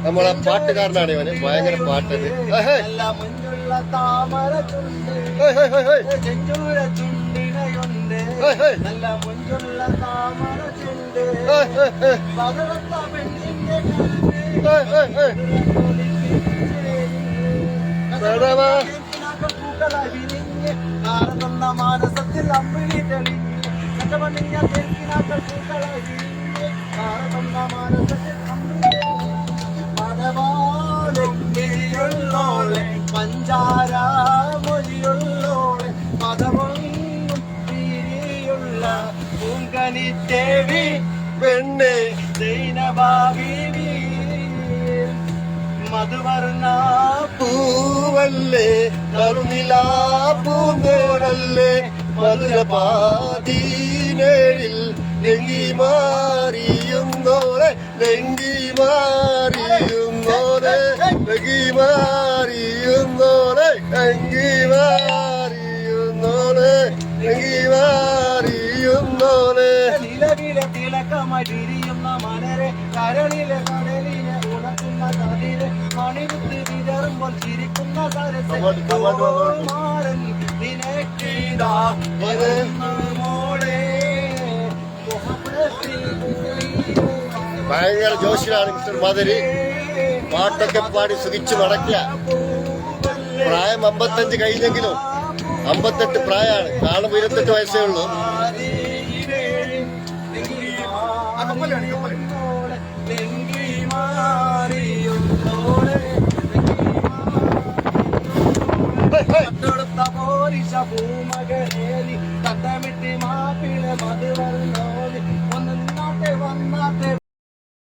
നമ്മളെ പാട്ടുകാരനാണ് ഇവന്, ഭയങ്കര പാട്ടത്. താമര ചുണ്ട് ചെഞ്ചൂര ചുണ്ടിനയുണ്ട് നല്ല മുഞ്ചുള്ള താമര ചുണ്ട് പകർത്ത പെണ്ണിന്റെ പൂക്കള വിരിഞ്ഞ് ആറന്ന മാനസത്തിൽ അമ്പിളി തെളിഞ്ഞ് കണ്ടമണിഞ്ഞ തെക്കിനാക്കൾ പൂക്കള വിരിഞ്ഞ് ആറന്ന മാനസത്തിൽ അമ്പിളി മതവാളുള്ളോളെ പഞ്ചാര മൊഴിയുള്ളോളെ മതമൊന്നും തിരിയുള്ള പൂങ്കനിത്തേവി പെണ്ണെ ദൈനഭാവി മധുവർണ്ണ പൂവല്ലേ കരുണിലാ പൂന്തോടല്ലേ മധുരപാതീനേഴിൽ ലെങ്കി മാറിയുന്നോളെ ലെങ്കി മാറിയുന്നോളെ ലെങ്കി മാറിയുന്നോളെ ലെങ്കി മാറിയുന്നോളെ ലെങ്കി മാറിയുന്നോളെ നിലവിലെ തിളക്കമായി തിരിയുന്ന മലരെ കരളിലെ കടലിനെ ഉണക്കുന്ന കതിരെ മണിമുത്ത് വിതറുമ്പോൾ ചിരിക്കുന്ന സരസ് മാറൻ നിനക്കിതാ മോളെ. ഭയങ്കര ജോഷിലാണ് മിസ്റ്റർ മദരി. പാട്ടൊക്കെ പാടി സുഖിച്ചു നടക്കുക. പ്രായം 55 കഴിഞ്ഞെങ്കിലും 58 പ്രായമാണ്. കാണുമ്പോൾ 28 വയസ്സേ ഉള്ളൂ. തട്ടമിട്ട് മാപ്പിള മധുവർ ഒന്ന് നാട്ടെ വന്നാട്ടെ